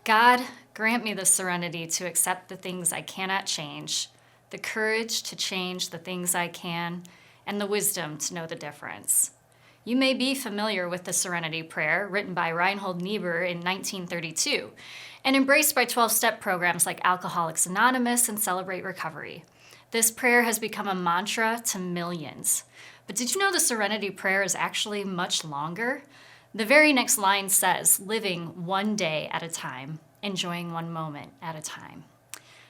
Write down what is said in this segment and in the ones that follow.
God, grant me the serenity to accept the things I cannot change, the courage to change the things I can, and the wisdom to know the difference. You may be familiar with the Serenity Prayer, written by Reinhold Niebuhr in 1932, and embraced by 12-step programs like Alcoholics Anonymous and Celebrate Recovery. This prayer has become a mantra to millions. But did you know the Serenity Prayer is actually much longer? The very next line says, living one day at a time, enjoying one moment at a time.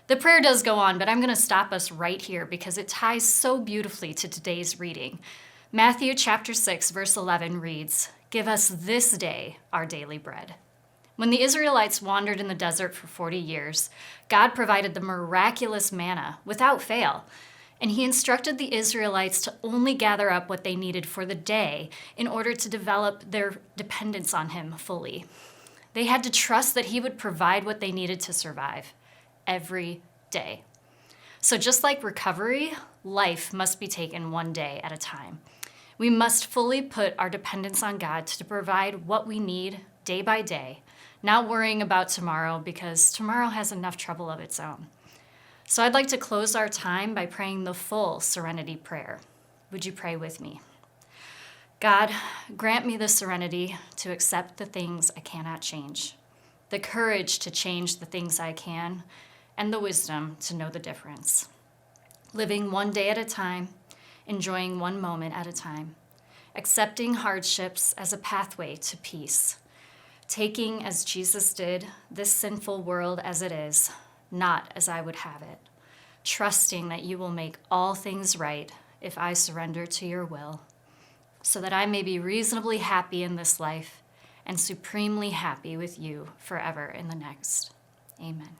The prayer does go on, but I'm going to stop us right here because it ties so beautifully to today's reading. Matthew chapter 6, verse 11 reads, "Give us this day our daily bread." When the Israelites wandered in the desert for 40 years, God provided the miraculous manna without fail, and he instructed the Israelites to only gather up what they needed for the day in order to develop their dependence on him fully. They had to trust that he would provide what they needed to survive every day. So just like recovery, life must be taken one day at a time. We must fully put our dependence on God to provide what we need day by day, not worrying about tomorrow because tomorrow has enough trouble of its own. So I'd like to close our time by praying the full Serenity Prayer. Would you pray with me? God, grant me the serenity to accept the things I cannot change, the courage to change the things I can, and the wisdom to know the difference. Living one day at a time, enjoying one moment at a time, accepting hardships as a pathway to peace, taking, as Jesus did, this sinful world as it is, not as I would have it, trusting that you will make all things right if I surrender to your will, so that I may be reasonably happy in this life and supremely happy with you forever in the next. Amen.